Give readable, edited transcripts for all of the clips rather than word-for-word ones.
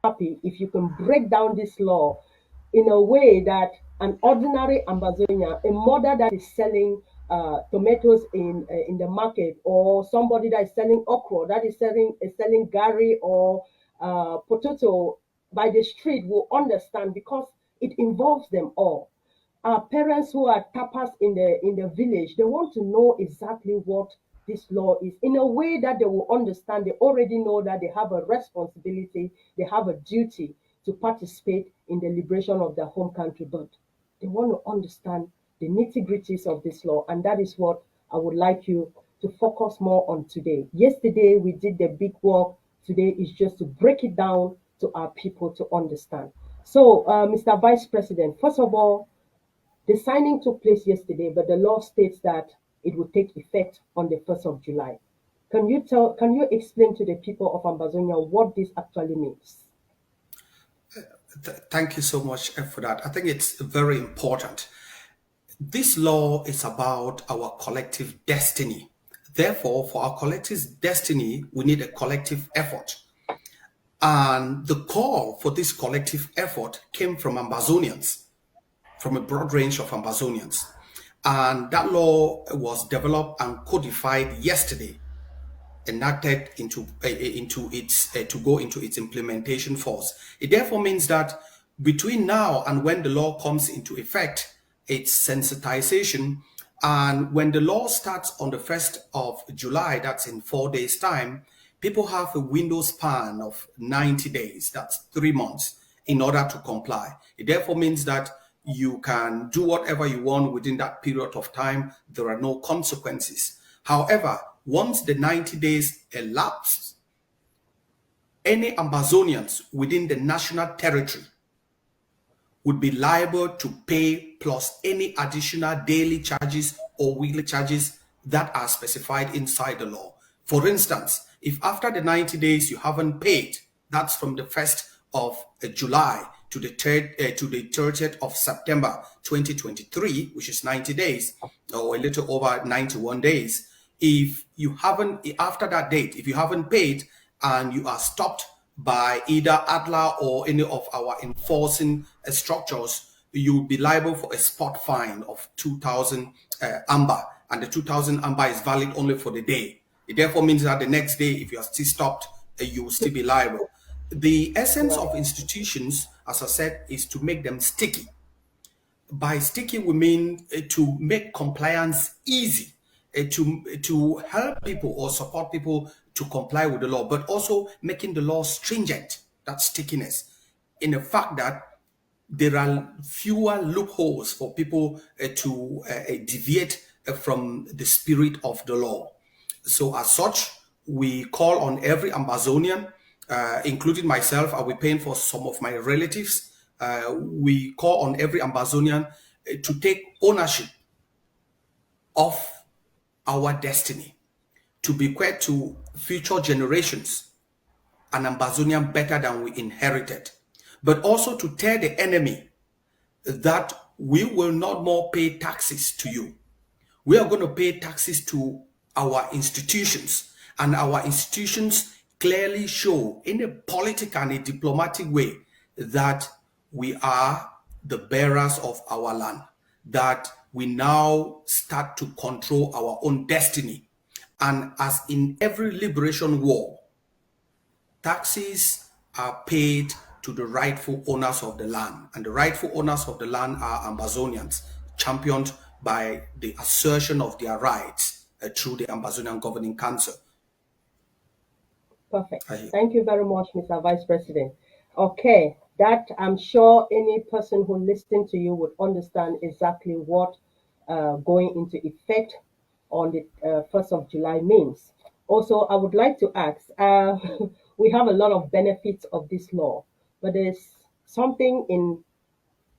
happy if you can break down this law in a way that an ordinary Ambazonia, a mother that is selling tomatoes in the market, or somebody that is selling okra, that is selling gari or potato by the street will understand because it involves them all. Our parents who are tappers in the village, they want to know exactly what this law is in a way that they will understand. They already know that they have a responsibility, they have a duty to participate in the liberation of their home country, but they want to understand the nitty gritties of this law, and that is what I would like you to focus more on today. Yesterday we did the big work. Today is just to break it down to our people to understand. So, Mr. Vice President, first of all, the signing took place yesterday, but the law states that it will take effect on the 1st of July. Can you explain to the people of Ambazonia what this actually means? Thank you so much for that. I think it's very important. This law is about our collective destiny. Therefore, for our collective destiny, we need a collective effort. And the call for this collective effort came from Ambazonians, from a broad range of Ambazonians. And that law was developed and codified yesterday, enacted into its to go into its implementation force. It therefore means that between now and when the law comes into effect, it's sensitization. And when the law starts on the 1st of July, that's in 4 days' time, people have a window span of 90 days, that's 3 months, in order to comply. It therefore means that you can do whatever you want within that period of time. There are no consequences. However, once the 90 days elapse, any Ambazonians within the national territory would be liable to pay plus any additional daily charges or weekly charges that are specified inside the law. For instance, if after the 90 days you haven't paid, that's from the 1st of July to the 30th of September 2023, which is 90 days or a little over 91 days. If you haven't, after that date, if you haven't paid and you are stopped by either ADLA or any of our enforcing structures, you'll be liable for a spot fine of 2,000 AMBA, and the 2,000 AMBA is valid only for the day. It therefore means that the next day, if you are still stopped, you will still be liable. The essence of institutions, as I said, is to make them sticky. By sticky, we mean to make compliance easy, to help people or support people to comply with the law, but also making the law stringent, that stickiness, in the fact that there are fewer loopholes for people to deviate from the spirit of the law. So as such, we call on every Ambazonian, including myself. I'll be paying for some of my relatives. We call on every Ambazonian to take ownership of our destiny, to bequeath to future generations an Ambazonian better than we inherited, but also to tell the enemy that we will not more pay taxes to you. We are going to pay taxes to our institutions, and our institutions clearly show in a political and a diplomatic way that we are the bearers of our land, that we now start to control our own destiny. And as in every liberation war, taxes are paid to the rightful owners of the land, and the rightful owners of the land are Ambazonians, championed by the assertion of their rights through the Ambazonian Governing Council. Perfect. Thank you very much, Mr. Vice President. Okay, that I'm sure any person who listened to you would understand exactly what going into effect on the 1st of July means. Also, I would like to ask, we have a lot of benefits of this law, but there's something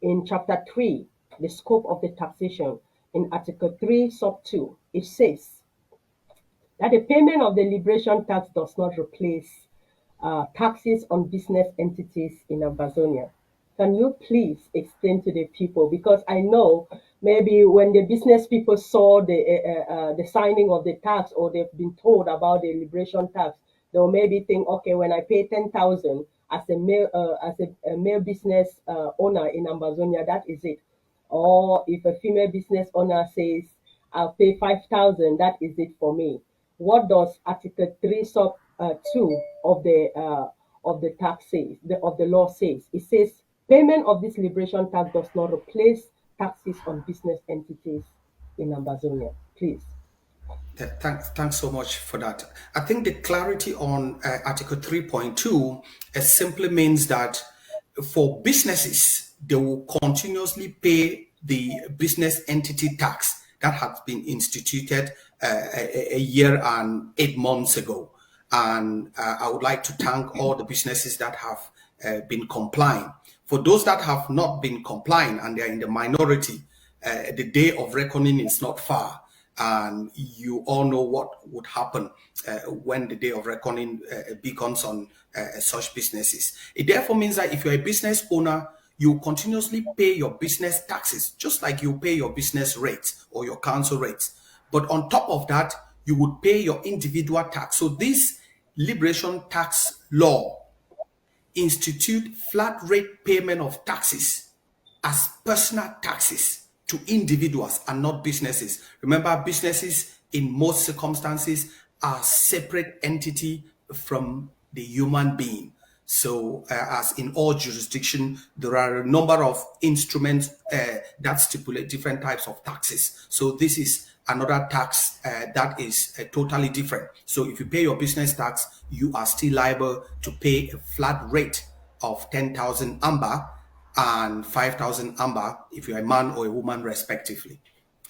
in chapter 3, the scope of the taxation, in article 3 sub 2. It says that the payment of the liberation tax does not replace taxes on business entities in Ambazonia. Can you please explain to the people? Because I know maybe when the business people saw the signing of the tax, or they've been told about the liberation tax, they'll maybe think, okay, when I pay 10,000, as a male business owner in Ambazonia, that is it. Or if a female business owner says, I'll pay 5,000, that is it for me. What does Article 3 sub 2 of the tax says, of the law says? It says payment of this liberation tax does not replace taxes on business entities in Ambazonia. Please. Thanks so much for that. I think the clarity on Article 3.2 simply means that for businesses, they will continuously pay the business entity tax that has been instituted a year and 8 months ago. And I would like to thank all the businesses that have been complying. For those that have not been complying and they are in the minority, the day of reckoning is not far. And you all know what would happen when the day of reckoning beacons on such businesses. It therefore means that if you're a business owner, you continuously pay your business taxes, just like you pay your business rates or your council rates. But on top of that, you would pay your individual tax. So this liberation tax law institute flat rate payment of taxes as personal taxes to individuals and not businesses. Remember, businesses in most circumstances are separate entity from the human being. So as in all jurisdiction, there are a number of instruments that stipulate different types of taxes. So this is another tax that is totally different. So if you pay your business tax, you are still liable to pay a flat rate of 10,000 amber and 5,000 amber if you're a man or a woman respectively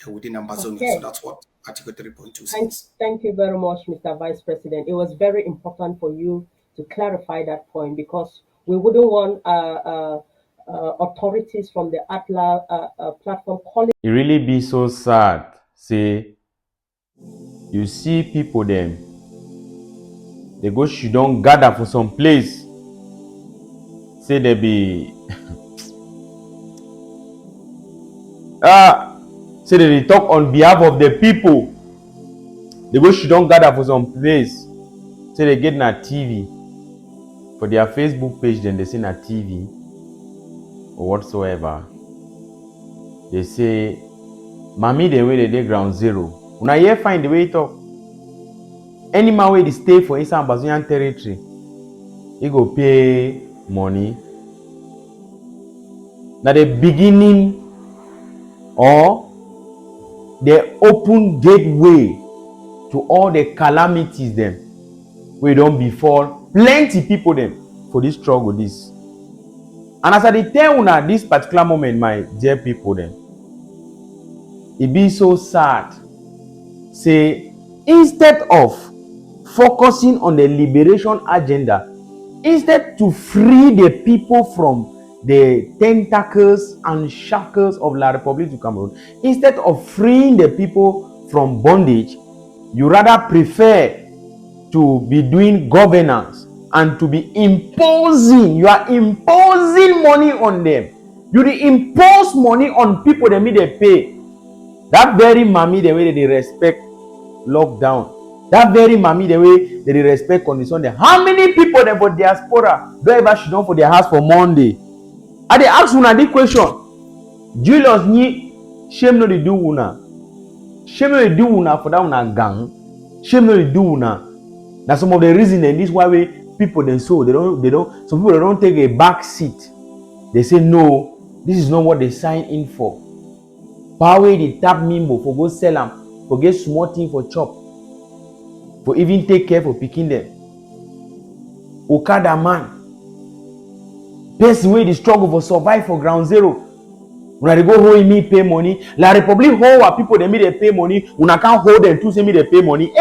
within Ambazonia. Okay. So that's what Article 3.2 says. Thank you very much, Mr. Vice President. It was very important for you to clarify that point because we wouldn't want authorities from the ATLA platform calling. It really be so sad. Say, you see people them, they go she don't gather for some place. Say they be say they talk on behalf of the people. They go she don't gather for some place. Say they get na TV for their Facebook page, then they say na TV or whatsoever. They say, Mami, the way they ground zero. When I hear find the way it talk, any man way they stay for inside Ambazonian territory, he go pay money. Now the beginning or the open gateway to all the calamities them we don't befall plenty people them for this struggle this. And as I tell una this particular moment, my dear people them, it be so sad. Say instead of focusing on the liberation agenda, instead to free the people from the tentacles and shackles of La République du Cameroon, instead of freeing the people from bondage, you rather prefer to be doing governance and to be imposing. You are imposing money on them. You impose money on people that they pay. That very mommy the way they respect lockdown. That very mommy the way they respect condition. How many people that for diaspora don't ever should down for their house for Monday? And they ask una this question. Julius ni shame no they do una. Shame no they do una for that una gang. Shame no they do una. That's some of the reason and this why we people then so they don't some people they don't take a back seat. They say no, this is not what they signed in for. Power they tap mimbo for go sell them, for get small thing for chop, for even take care for picking them. Okada man, person way the struggle for survive for ground zero. When they go hold me pay money, La République hold our people they me they pay money. When I can't hold them to say me they pay money.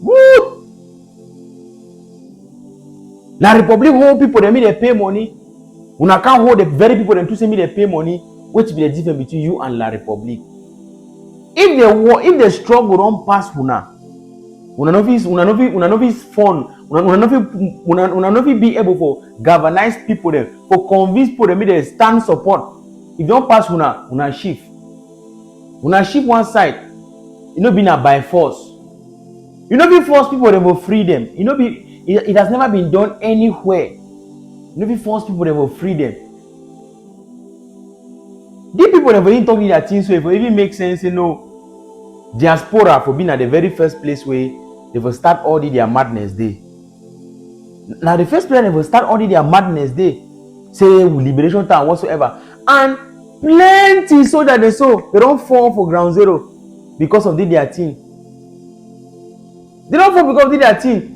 Woo! La République hold people they me they pay money. When I can't hold the very people them to say me they pay money. What be the difference between you and La République? If the struggle don't pass una no fit fun, una no fit be able to galvanize people there, for convince people them they stand support. If don't pass una shift one side. You know be na by force. You know be force people they will free them. You know be It has never been done anywhere. No be force people they will free them. These people never even talking their things, so if it even make sense, diaspora for being at the very first place where they will start all their madness day. Now the first place they will start all their madness day, say liberation time whatsoever, and plenty so that they don't fall for ground zero because of their thing. They don't fall because of their thing.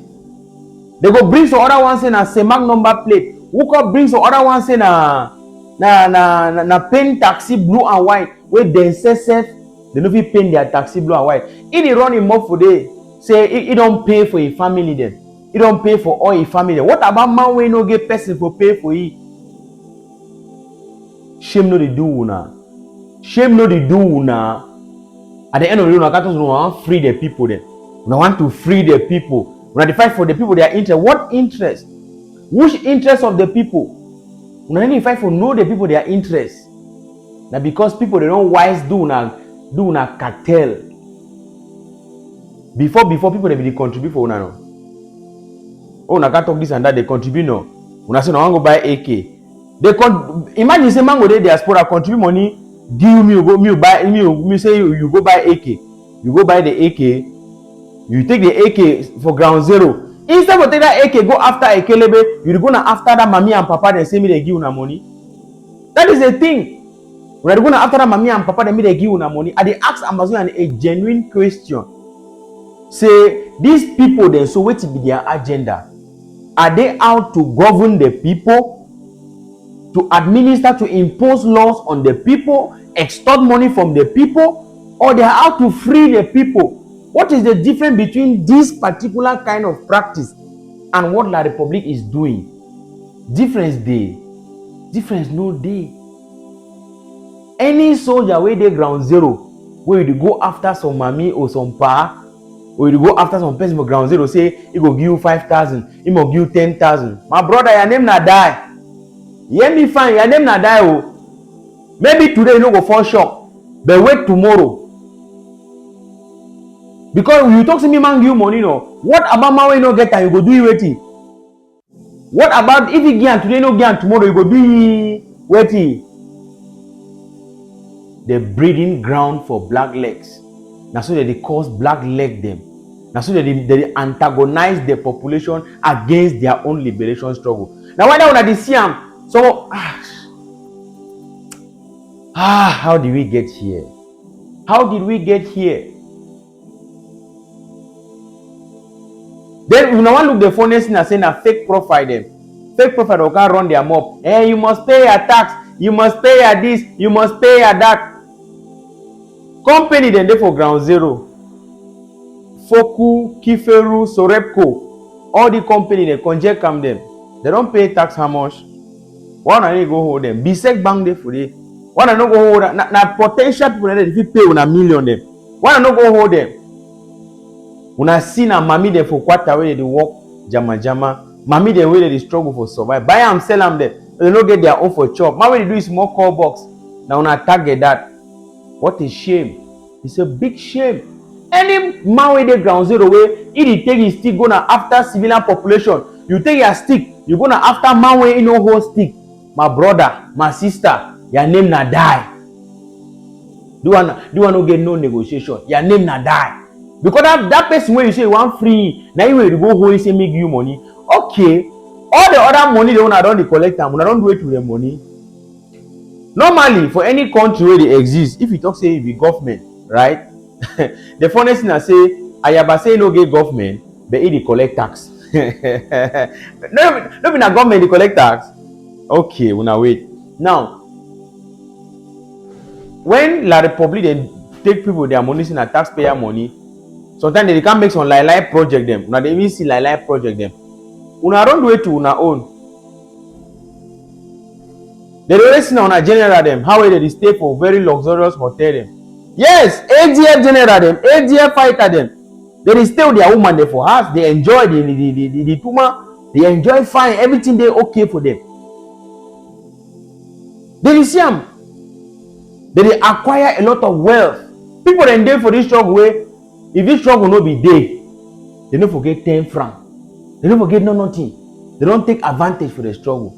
They go bring some other ones in a Semak number plate. Who can bring some other ones in a paint taxi blue and white where they say they don't fit paint their taxi blue and white. If they run him up for day, say it don't pay for a family then. It don't pay for all a family. What about man when no get person for pay for it? Shame no they do now. Shame no they do now. At the end of the day, we want to free the people then. We want to free the people. We want to fight for the people, their interest. What interest? Which interest of the people? We want to fight for know the people, their interest. Now because people they don't wise do na cartel. Before people they contribute for una no. Oh, na can't talk this and that, they contribute no. Una say no want go buy AK. Imagine say man go dey diaspora contribute money, give me say you go buy AK. You go buy the AK, you take the AK for ground zero. Instead of take that AK go after Ekelebe, you go na after that mommy and papa they say me they give una money. That is the thing. When they go na after that mommy and papa they me they give una money. I dey ask Ambazonia a genuine question. Say these people then so what be their agenda? Are they out to govern the people, to administer, to impose laws on the people, extort money from the people, or they are out to free the people? What is the difference between this particular kind of practice and what La Republic is doing? Difference day. Difference no day. Any soldier where they ground zero, where you go after some mommy or some pa, or you go after some person for ground zero, say he go give you 5,000, he will give you 10,000. My brother, your name na die. Hear me fine, your name na die. Oh. Maybe today you no go fall shock, but wait tomorrow. Because you talk to me, man, give you money, no. What about man when you no get time, you go do it waiting? What about if you get today, no get tomorrow, you go do it waiting? The breeding ground for black legs. Now so that they cause black leg them. Now so that they antagonize the population against their own liberation struggle. Now why don't they see them? So how did we get here? How did we get here? Then you want to look the funniest thing and say a fake profile them. Fake profile will can run their mob. Hey, you must pay your tax, you must pay your this, you must pay your that. Company then they for ground zero. Foku, Kiferu, Sorepco, all the company they conject come them. They don't pay tax how much? Why don't they go hold them? Bisek bank they for it. Why don't go hold them? Now potential people that if you pay on a million them. Why don't go hold them? When I see na mommy they for quarter way they work jama. Mommy they way they struggle for survive. Buy them, sell them there. They don't get their own for chop. Man when they do is small call box. Now when I target that. What a shame. It's a big shame. Any man with the ground zero way, if he take his stick, gonna after civilian population. You take your stick, you gonna after man way in no whole stick. My brother, my sister, your name na die. Do you want to get no negotiation? Your name na die. Because that person where you say one free, now you will go home say make you money. Okay, all the other money they wanna don't collect them, don't do it with the money. Normally, for any country where they exist, if you talk say the government, right? The funniest thing I say, Ayaba say no get government, but they collect tax. No be na government they collect tax. Okay, we now wait. Now, when La Republic they take people their money in a taxpayer money, sometimes they can make some lie project them. Now they even see lie project them. Una don't do it to una own. They always see on a general them how they stay for very luxurious hotel them. Yes, ADF general them, ADF fighter them. They stay with their woman there for house. They enjoy the tuma. They enjoy fine everything they okay for them. They see them. They acquire a lot of wealth. People then there for this struggle way. If this struggle no be there, they don't forget 10 francs. They don't forget nothing. They don't take advantage for the struggle.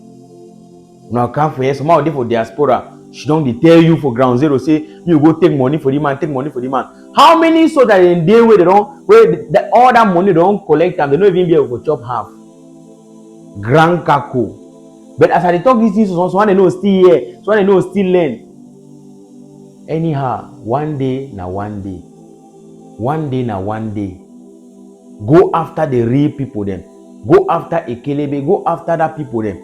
Now come for here, somehow they for diaspora. She don't dey tell you for ground zero, say you go take money for the man, take money for the man. How many so that in day where they don't, all that money they don't collect and they don't even be able to chop half? Grand Kako. But as I talk these things, someone they know still here, someone they know still learn. Anyhow, one day na one day. One day na one day. Go after the real people them. Go after Ekelebe. Go after that people them.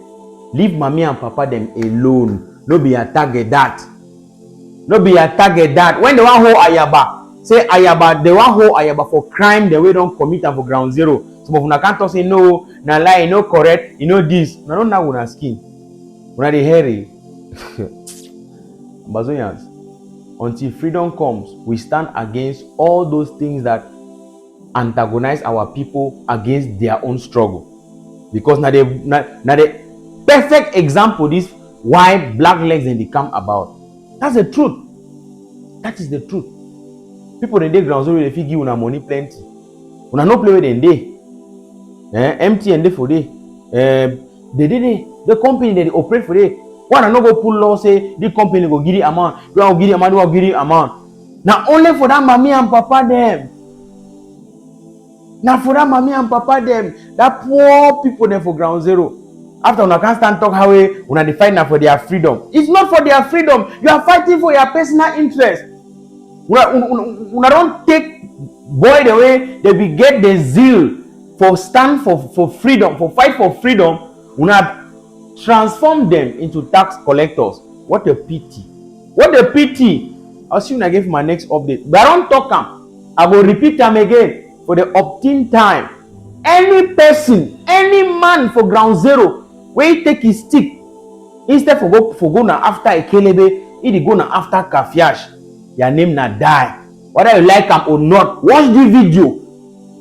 Leave mommy and papa them alone. No be a target that. No be a target that. When they want hold Ayaba, say Ayaba, they want hold Ayaba for crime the way don't commit and for ground zero. Some of you can't talk say no, na lie, no correct, you know this. No, don't know una skin. Una the hairy. Ambazonians, until freedom comes, we stand against all those things that antagonize our people against their own struggle. Because now the perfect example this why black legs in the camp about. That's the truth. That is the truth. People in the ground zero, they give una money plenty. Una no play with them day. Empty and day for day. The company that they operate for day. One no go pull law say the company go give the amount. You want give the amount, you want give the amount. Now only for that mommy and papa them. Now for that mommy and papa them, that poor people there for ground zero. After una can't stand talk how we una fight now for their freedom. It's not for their freedom. You are fighting for your personal interest. Una don't take boy the way they be get the zeal for stand for freedom, for fight for freedom. Una transform them into tax collectors. What a pity. What a pity. I'll see when I give my next update. But I don't talk them. I will repeat them again for the 18th time. Any person, any man for ground zero, where he take his stick, instead for go na after a kelebe, he go na after kafiash. Your name na die. Whether you like him or not, watch the video.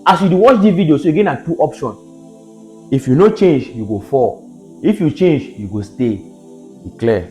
As you watch the video, so you get two options. If you no change, you go fall. If you change, you go stay. Be clear.